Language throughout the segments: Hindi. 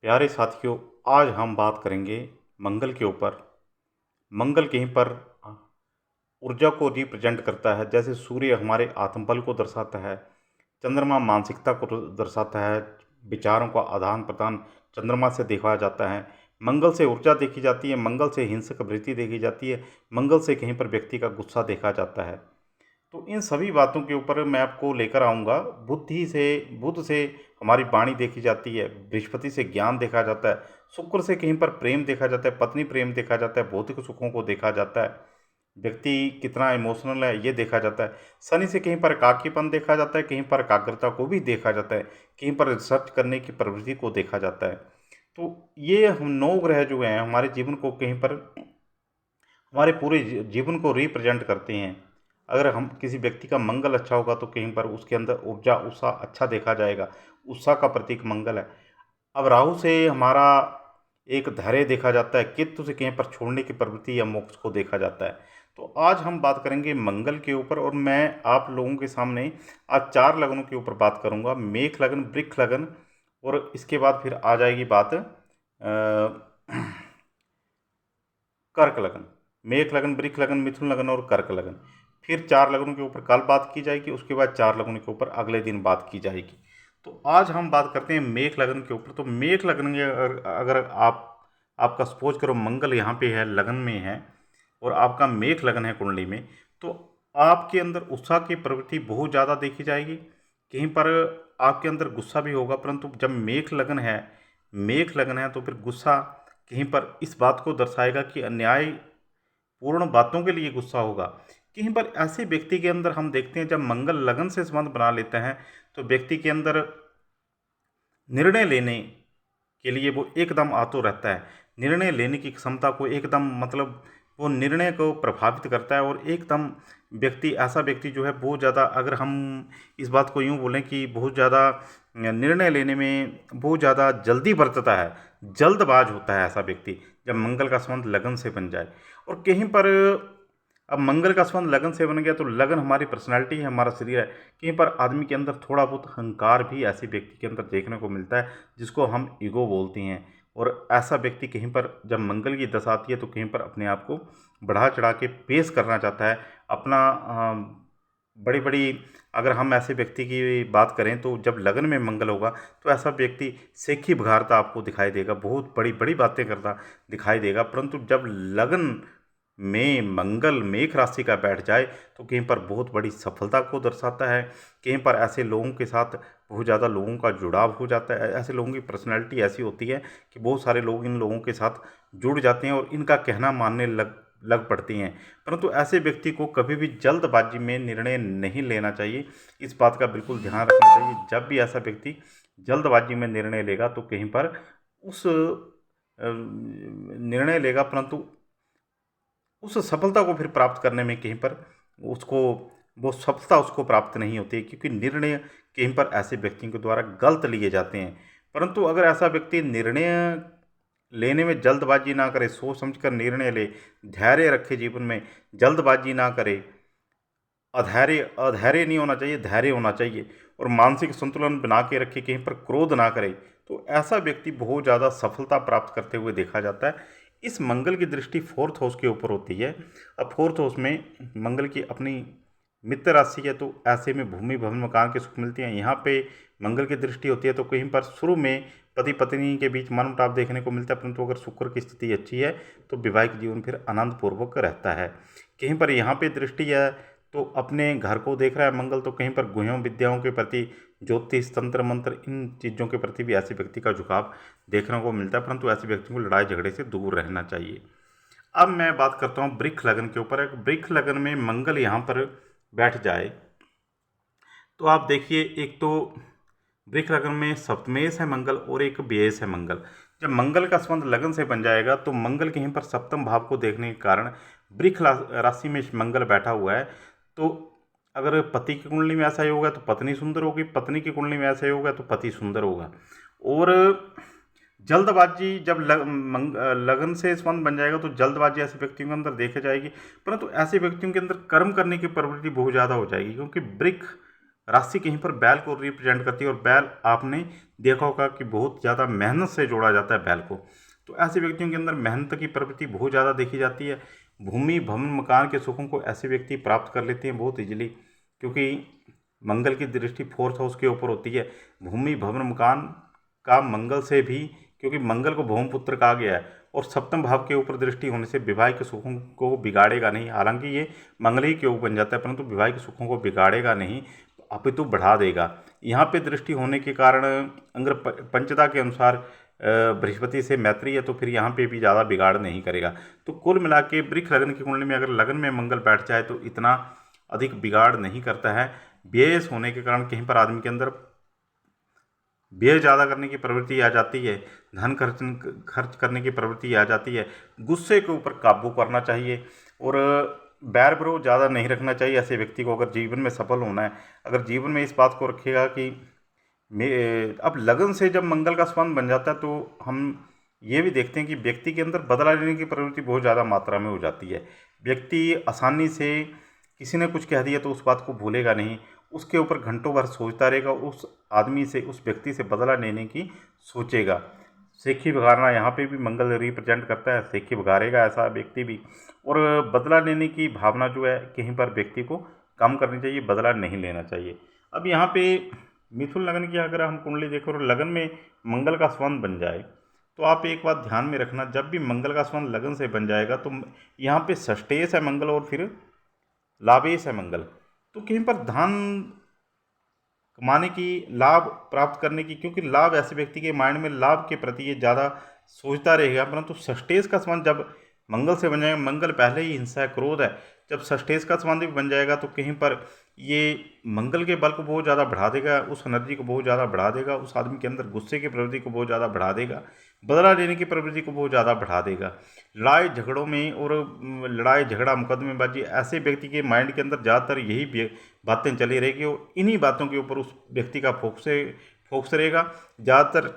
प्यारे साथियों, आज हम बात करेंगे मंगल के ऊपर। मंगल कहीं पर ऊर्जा को रिप्रेजेंट करता है। जैसे सूर्य हमारे आत्मबल को दर्शाता है, चंद्रमा मानसिकता को दर्शाता है, विचारों का आदान प्रदान चंद्रमा से देखा जाता है। मंगल से ऊर्जा देखी जाती है, मंगल से हिंसक वृत्ति देखी जाती है, मंगल से कहीं पर व्यक्ति का गुस्सा देखा जाता है। तो इन सभी बातों के ऊपर मैं आपको लेकर आऊँगा। बुध से हमारी वाणी देखी जाती है, बृहस्पति से ज्ञान देखा जाता है, शुक्र से कहीं पर प्रेम देखा जाता है, पत्नी प्रेम देखा जाता है, भौतिक सुखों को देखा जाता है, व्यक्ति कितना इमोशनल है ये देखा जाता है। शनि से कहीं पर एकाकीपन देखा जाता है, कहीं पर एकाग्रता को भी देखा जाता है, कहीं पर रिसर्च करने की प्रवृत्ति को देखा जाता है। तो ये हम 9 ग्रह जो हैं हमारे जीवन को कहीं पर हमारे पूरे जीवन को रिप्रेजेंट करते हैं। अगर हम किसी व्यक्ति का मंगल अच्छा होगा तो कहीं पर उसके अंदर ऊर्जा उत्साह अच्छा देखा जाएगा। उत्साह का प्रतीक मंगल है। अब राहु से हमारा एक धैर्य देखा जाता है, केतु से कहीं पर छोड़ने की प्रवृत्ति या मोक्ष को देखा जाता है। तो आज हम बात करेंगे मंगल के ऊपर, और मैं आप लोगों के सामने आज 4 लगनों के ऊपर बात करूंगा। मेष लगन, वृष लगन, और इसके बाद फिर आ जाएगी बात कर्क लगन। मेष लगन, वृष लगन, मिथुन लगन और कर्क लगन। फिर 4 लगनों के ऊपर कल बात की जाएगी, उसके बाद 4 लगनों के ऊपर अगले दिन बात की जाएगी। तो आज हम बात करते हैं मेष लगन के ऊपर। तो मेष लगन में अगर आपका सपोज करो मंगल यहाँ पे है, लगन में है, और आपका मेष लगन है कुंडली में, तो आपके अंदर उत्साह की प्रवृत्ति बहुत ज़्यादा देखी जाएगी। कहीं पर आपके अंदर गुस्सा भी होगा, परंतु जब मेष लगन है तो फिर गुस्सा कहीं पर इस बात को दर्शाएगा कि अन्यायपूर्ण बातों के लिए गुस्सा होगा। कहीं पर ऐसे व्यक्ति के अंदर हम देखते हैं, जब मंगल लगन से संबंध बना लेते हैं तो व्यक्ति के अंदर निर्णय लेने के लिए वो एकदम आतुर रहता है। निर्णय लेने की क्षमता को एकदम, मतलब वो निर्णय को प्रभावित करता है, और एकदम ऐसा व्यक्ति जो है बहुत ज़्यादा, अगर हम इस बात को यूँ बोलें कि बहुत ज़्यादा निर्णय लेने में बहुत ज़्यादा जल्दी बरतता है, जल्दबाज होता है ऐसा व्यक्ति, जब मंगल का संबंध लगन से बन जाए। और कहीं पर अब मंगल का संबंध लगन से बन गया तो लगन हमारी पर्सनैलिटी है, हमारा शरीर है। कहीं पर आदमी के अंदर थोड़ा बहुत अहंकार भी ऐसे व्यक्ति के अंदर देखने को मिलता है, जिसको हम ईगो बोलते हैं। और ऐसा व्यक्ति कहीं पर जब मंगल की दशा आती है तो कहीं पर अपने आप को बढ़ा चढ़ा के पेश करना चाहता है, अपना बड़ी बड़ी, अगर हम ऐसे व्यक्ति की बात करें तो जब लगन में मंगल होगा तो ऐसा व्यक्ति सेखी बघारता आपको दिखाई देगा, बहुत बड़ी बड़ी बातें करता दिखाई देगा। परंतु जब लगन में मंगल मेष राशि का बैठ जाए तो कहीं पर बहुत बड़ी सफलता को दर्शाता है। कहीं पर ऐसे लोगों के साथ बहुत ज़्यादा लोगों का जुड़ाव हो जाता है। ऐसे लोगों की पर्सनैलिटी ऐसी होती है कि बहुत सारे लोग इन लोगों के साथ जुड़ जाते हैं और इनका कहना मानने लग लग पड़ती हैं। परंतु ऐसे व्यक्ति को कभी भी जल्दबाजी में निर्णय नहीं लेना चाहिए। इस बात का बिल्कुल ध्यान रखना चाहिए। जब भी ऐसा व्यक्ति जल्दबाजी में निर्णय लेगा तो कहीं पर उस निर्णय लेगा, परंतु उस सफलता को फिर प्राप्त करने में कहीं पर उसको वो सफलता उसको प्राप्त नहीं होती है, क्योंकि निर्णय कहीं पर ऐसे व्यक्तियों के द्वारा गलत लिए जाते हैं। परंतु अगर ऐसा व्यक्ति निर्णय लेने में जल्दबाजी ना करे, सोच समझ कर निर्णय ले, धैर्य रखे जीवन में, जल्दबाजी ना करे, अधैर्य अधैर्य नहीं होना चाहिए, धैर्य होना चाहिए, और मानसिक संतुलन बना के रखे, कहीं पर क्रोध ना करे, तो ऐसा व्यक्ति बहुत ज़्यादा सफलता प्राप्त करते हुए देखा जाता है। इस मंगल की दृष्टि फोर्थ हाउस के ऊपर होती है। अब फोर्थ हाउस में मंगल की अपनी मित्र राशि है, तो ऐसे में भूमि भवन मकान के सुख मिलते हैं। यहाँ पे मंगल की दृष्टि होती है तो कहीं पर शुरू में पति पत्नी के बीच मनमुटाव देखने को मिलता है, परंतु अगर शुक्र की स्थिति अच्छी है तो वैवाहिक जीवन फिर आनंदपूर्वक रहता है। कहीं पर यहाँ पे दृष्टि है तो अपने घर को देख रहा है मंगल, तो कहीं पर गुह्यों विद्याओं के प्रति, ज्योतिष तंत्र मंत्र, इन चीज़ों के प्रति भी ऐसे व्यक्ति का झुकाव देखने को मिलता है। परंतु ऐसे व्यक्ति को लड़ाई झगड़े से दूर रहना चाहिए। अब मैं बात करता हूँ वृक्ष लगन के ऊपर। एक वृक्ष लगन में मंगल यहाँ पर बैठ जाए तो आप देखिए, एक तो वृक्ष लगन में सप्तमेश है मंगल और एक व्ययेश है मंगल। जब मंगल का संबंध लगन से बन जाएगा तो मंगल कहीं पर सप्तम भाव को देखने के कारण वृक्ष राशि में मंगल बैठा हुआ है, तो अगर पति की कुंडली में ऐसा ही होगा तो पत्नी सुंदर होगी, पत्नी की कुंडली में ऐसा ही होगा तो पति सुंदर होगा। और जल्दबाजी जब लगन से संबंध बन जाएगा तो जल्दबाजी ऐसे व्यक्तियों के अंदर देखी जाएगी, परंतु ऐसे व्यक्तियों के अंदर कर्म करने की प्रवृत्ति बहुत ज़्यादा हो जाएगी, क्योंकि वृक्ष राशि कहीं पर बैल को रिप्रेजेंट करती है, और बैल आपने देखा होगा कि बहुत ज़्यादा मेहनत से जोड़ा जाता है बैल को। तो ऐसे व्यक्तियों के अंदर मेहनत की प्रवृत्ति बहुत ज़्यादा देखी जाती है। भूमि भवन मकान के सुखों को ऐसे व्यक्ति प्राप्त कर लेते हैं बहुत इजीली, क्योंकि मंगल की दृष्टि फोर्थ हाउस के ऊपर होती है। भूमि भवन मकान का मंगल से भी, क्योंकि मंगल को भौमपुत्र कहा गया है, और सप्तम भाव के ऊपर दृष्टि होने से विवाहिक सुखों को बिगाड़ेगा नहीं। हालांकि ये मंगल ही के ऊपर बन जाता है, परंतु विवाहिक सुखों को बिगाड़ेगा नहीं, अपितु बढ़ा देगा। यहाँ पे दृष्टि होने के कारण अगर पंचदा के अनुसार बृहस्पति से मैत्री है, तो फिर यहाँ पे भी ज़्यादा बिगाड़ नहीं करेगा। तो कुल मिला के वृक्ष लगन की कुंडली में अगर लगन में मंगल बैठ जाए तो इतना अधिक बिगाड़ नहीं करता है। व्यय होने के कारण कहीं पर आदमी के अंदर व्यय ज़्यादा करने की प्रवृत्ति आ जाती है, धन खर्च करने की प्रवृत्ति आ जाती है। गुस्से के ऊपर काबू करना चाहिए, और बैर विरोध ज़्यादा नहीं रखना चाहिए ऐसे व्यक्ति को, अगर जीवन में सफल होना है। अगर जीवन में इस बात को रखेगा कि अब लगन से जब मंगल का संबंध बन जाता है, तो हम ये भी देखते हैं कि व्यक्ति के अंदर बदला लेने की प्रवृत्ति बहुत ज़्यादा मात्रा में हो जाती है। व्यक्ति आसानी से किसी ने कुछ कह दिया तो उस बात को भूलेगा नहीं, उसके ऊपर घंटों भर सोचता रहेगा, उस आदमी से, उस व्यक्ति से बदला लेने की सोचेगा। सेखी बघारना यहाँ पे भी मंगल रिप्रेजेंट करता है, सेखी बघारेगा ऐसा व्यक्ति भी। और बदला लेने की भावना जो है कहीं पर व्यक्ति को कम करनी चाहिए, बदला नहीं लेना चाहिए। अब यहाँ पे मिथुन लगन की अगर हम कुंडली देखें और लगन में मंगल का संबंध बन जाए, तो आप एक बात ध्यान में रखना, जब भी मंगल का संबंध लगन से बन जाएगा तो यहाँ पे षष्ठेश है मंगल और फिर लाभेश है मंगल, तो कहीं पर धन कमाने की, लाभ प्राप्त करने की, क्योंकि लाभ ऐसे व्यक्ति के माइंड में लाभ के प्रति ये ज़्यादा सोचता रहेगा। परंतु षष्ठेश का संबंध जब मंगल से बन जाएगा, मंगल पहले ही हिंसा है, क्रोध है, जब षष्ठेश का संबंध भी बन जाएगा तो कहीं पर ये मंगल के बल को बहुत ज़्यादा बढ़ा देगा, उस एनर्जी को बहुत ज़्यादा बढ़ा देगा, उस आदमी के अंदर गुस्से की प्रवृत्ति को बहुत ज़्यादा बढ़ा देगा, बदला लेने की प्रवृत्ति को बहुत ज़्यादा बढ़ा देगा। लड़ाई झगड़ों में और लड़ाई झगड़ा मुकदमेबाजी, ऐसे व्यक्ति के माइंड के अंदर ज़्यादातर यही बातें चली रहेगी, और इन्हीं बातों के ऊपर उस व्यक्ति का फोकस रहेगा। ज़्यादातर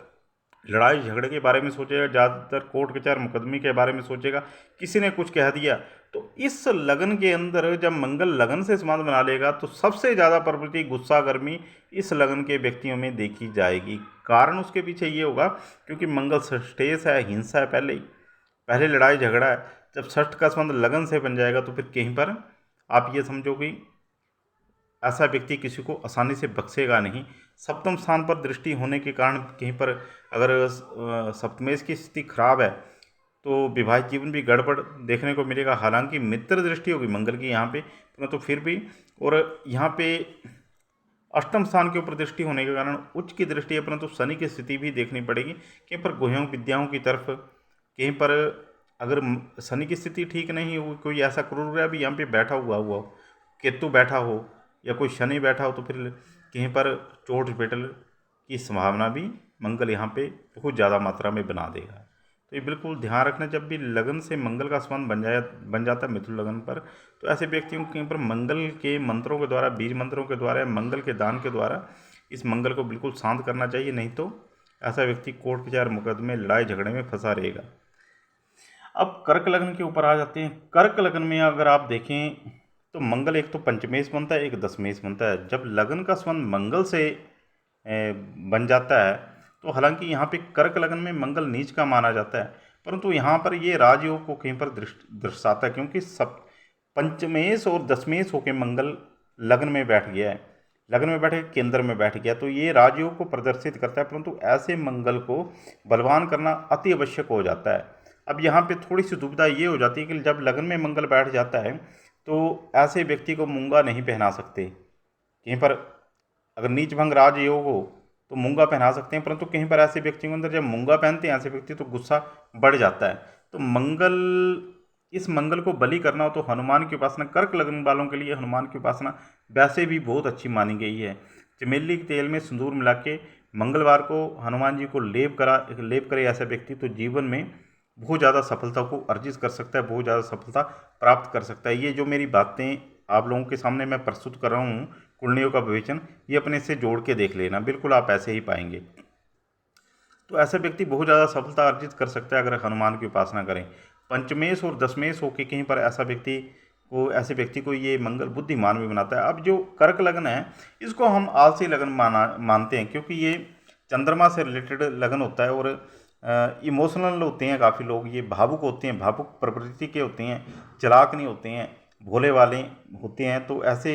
लड़ाई झगड़े के बारे में सोचेगा, ज़्यादातर कोर्ट कचहरी मुकदमे के बारे में सोचेगा, किसी ने कुछ कह दिया। तो इस लगन के अंदर जब मंगल लगन से संबंध बना लेगा तो सबसे ज़्यादा प्रवृत्ति गुस्सा गर्मी इस लगन के व्यक्तियों में देखी जाएगी। कारण उसके पीछे ये होगा क्योंकि मंगल षष्ठेश है, हिंसा है, पहले लड़ाई झगड़ा है। जब षष्ठ का संबंध लगन से बन जाएगा तो फिर कहीं पर आप ये समझो कि ऐसा व्यक्ति किसी को आसानी से बख्शेगा नहीं। सप्तम स्थान पर दृष्टि होने के कारण कहीं पर अगर सप्तमेश की स्थिति खराब है तो विवाहित जीवन भी गड़बड़ देखने को मिलेगा। हालांकि मित्र दृष्टि होगी मंगल की यहाँ पे, तो फिर भी, और यहाँ पे अष्टम स्थान के ऊपर दृष्टि होने के कारण उच्च की दृष्टि है, परंतु शनि की स्थिति भी देखनी पड़ेगी। कहीं पर गुह्यों विद्याओं की तरफ, कहीं पर अगर शनि की स्थिति ठीक नहीं हो, कोई ऐसा क्रूर ग्रह भी यहाँ पे बैठा हुआ हो, केतु बैठा हो या कोई शनि बैठा हो, तो फिर कहीं पर चोट पेटल की संभावना भी मंगल यहाँ पे बहुत ज़्यादा मात्रा में बना देगा। तो ये बिल्कुल ध्यान रखना, जब भी लगन से मंगल का संबंध बन जाता है मिथुन लगन पर, तो ऐसे व्यक्तियों के ऊपर मंगल के मंत्रों के द्वारा, बीज मंत्रों के द्वारा, मंगल के दान के द्वारा इस मंगल को बिल्कुल शांत करना चाहिए, नहीं तो ऐसा व्यक्ति कोर्ट कचहरी मुकदमे लड़ाई झगड़े में फंसा रहेगा। अब कर्क लगन के ऊपर आ जाते हैं। कर्क लगन में अगर आप देखें तो मंगल एक तो पंचमेश बनता है, एक दशमेश बनता है। जब लगन का संबंध मंगल से बन जाता है तो हालांकि यहाँ पे कर्क लगन में मंगल नीच का माना जाता है, परंतु यहाँ पर ये राजयोग को कहीं पर दर्शाता है, क्योंकि सब पंचमेश और दशमेश होकर मंगल लगन में बैठ गया है, लगन में बैठे केंद्र में बैठ गया, तो ये राजयोग को प्रदर्शित करता है। परंतु ऐसे मंगल को बलवान करना अति आवश्यक हो जाता है। अब यहाँ पे थोड़ी सी दुविधा ये हो जाती है कि जब लगन में मंगल बैठ जाता है तो ऐसे व्यक्ति को मूंगा नहीं पहना सकते। कहीं पर अगर नीच भंग राजयोग हो तो मूंगा पहना सकते हैं, परंतु कहीं पर ऐसे व्यक्तियों के अंदर जब मूंगा पहनते हैं ऐसे व्यक्ति तो गुस्सा बढ़ जाता है। तो इस मंगल को बलि करना हो तो हनुमान की उपासना, कर्क लगन वालों के लिए हनुमान की उपासना वैसे भी बहुत अच्छी मानी गई है। चमेली के तेल में सिंदूर मिला के मंगलवार को हनुमान जी को लेप करे ऐसा व्यक्ति तो जीवन में बहुत ज़्यादा सफलता को अर्जित कर सकता है, बहुत ज़्यादा सफलता प्राप्त कर सकता है। ये जो मेरी बातें आप लोगों के सामने मैं प्रस्तुत कर रहा हूँ कुंडलियों का विवेचन, ये अपने से जोड़ के देख लेना, बिल्कुल आप ऐसे ही पाएंगे। तो ऐसा व्यक्ति बहुत ज़्यादा सफलता अर्जित कर सकता है अगर हनुमान की उपासना करें। पंचमेश और दशमेश होकर कहीं पर ऐसा व्यक्ति को, ऐसे व्यक्ति को ये मंगल बुद्धिमान भी बनाता है। अब जो कर्क लगन है, इसको हम आलसी लगन मानते हैं, क्योंकि ये चंद्रमा से रिलेटेड लगन होता है और इमोशनल होते हैं काफ़ी लोग, ये भावुक होते हैं, भावुक प्रवृत्ति के होते हैं, चालाक नहीं होते हैं, भोले वाले होते हैं। तो ऐसे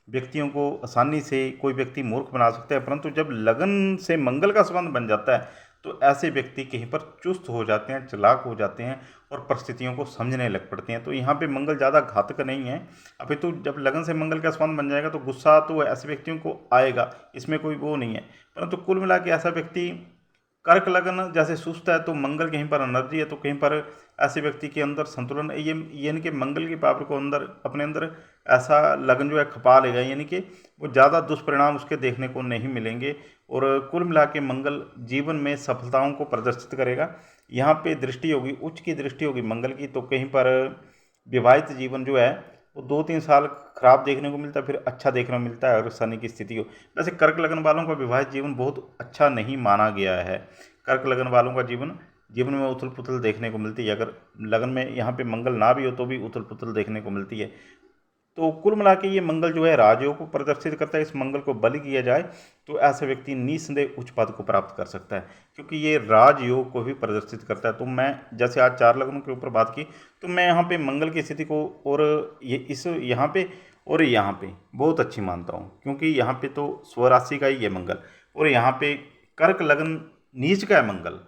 व्यक्तियों को आसानी से कोई व्यक्ति मूर्ख बना सकता है, परंतु जब लगन से मंगल का संबंध बन जाता है तो ऐसे व्यक्ति कहीं पर चुस्त हो जाते हैं, चालाक हो जाते हैं और परिस्थितियों को समझने लग पड़ते हैं। तो यहाँ पे मंगल ज़्यादा घातक नहीं है। अभी तो जब लगन से मंगल का संबंध बन जाएगा तो गुस्सा तो ऐसे व्यक्तियों को आएगा, इसमें कोई वो नहीं है। परंतु कुल मिला के ऐसा व्यक्ति, कर्क लगन जैसे सुस्त है तो मंगल कहीं पर एनर्जी है, तो कहीं पर ऐसे व्यक्ति के अंदर संतुलन, ये यानी कि मंगल की पावर को अंदर अपने अंदर ऐसा लगन जो है खपा लेगा, यानी कि वो ज़्यादा दुष्परिणाम उसके देखने को नहीं मिलेंगे। और कुल मिला के मंगल जीवन में सफलताओं को प्रदर्शित करेगा। यहाँ पे दृष्टि होगी, उच्च की दृष्टि होगी मंगल की, तो कहीं पर विवाहित जीवन जो है वो 2-3 साल खराब देखने को मिलता है, फिर अच्छा देखने को मिलता है अगर शनि की स्थिति हो। वैसे कर्क लगन वालों का विवाहित जीवन बहुत अच्छा नहीं माना गया है। कर्क लगन वालों का जीवन में उथल पुथल देखने को मिलती है। अगर लगन में यहाँ पे मंगल ना भी हो तो भी उथल पुथल देखने को मिलती है। तो कुल मिला के ये मंगल जो है राजयोग को प्रदर्शित करता है। इस मंगल को बलि किया जाए तो ऐसा व्यक्ति निस्संदेह उच्च पद को प्राप्त कर सकता है, क्योंकि ये राजयोग को भी प्रदर्शित करता है। तो मैं जैसे आज 4 लगनों के ऊपर बात की, तो मैं यहाँ पे मंगल की स्थिति को और ये इस यहाँ पे और यहाँ पे बहुत अच्छी मानता हूँ, क्योंकि यहाँ पे तो स्वराशि का ही है मंगल, और यहाँ पे कर्क लगन नीच का है मंगल,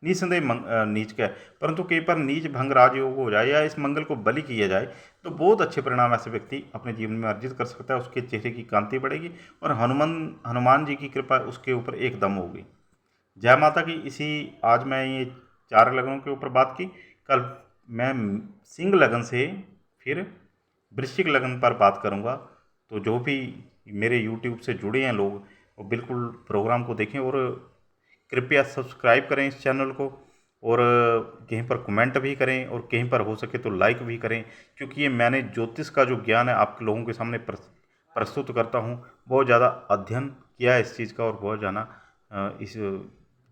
निसंदेह नीच का है। परंतु कहीं पर नीच भंग राजयोग हो जाए या इस मंगल को बलि किया जाए तो बहुत अच्छे परिणाम ऐसे व्यक्ति अपने जीवन में अर्जित कर सकता है। उसके चेहरे की कांति बढ़ेगी और हनुमान जी की कृपा उसके ऊपर एकदम होगी। जय माता की। इसी आज मैं ये 4 लगनों के ऊपर बात की। कल मैं सिंह लगन से फिर वृश्चिक लगन पर बात करूँगा। तो जो भी मेरे यूट्यूब से जुड़े हैं लोग, वो बिल्कुल प्रोग्राम को देखें और कृपया सब्सक्राइब करें इस चैनल को, और कहीं पर कमेंट भी करें और कहीं पर हो सके तो लाइक भी करें, क्योंकि ये मैंने ज्योतिष का जो ज्ञान है आप लोगों के सामने प्रस्तुत करता हूँ। बहुत ज़्यादा अध्ययन किया है इस चीज़ का और बहुत ज़्यादा इस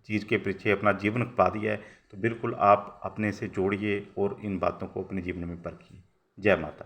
चीज़ के पीछे अपना जीवन खपा दिया है। तो बिल्कुल आप अपने से जोड़िए और इन बातों को अपने जीवन में परखिए। जय माता।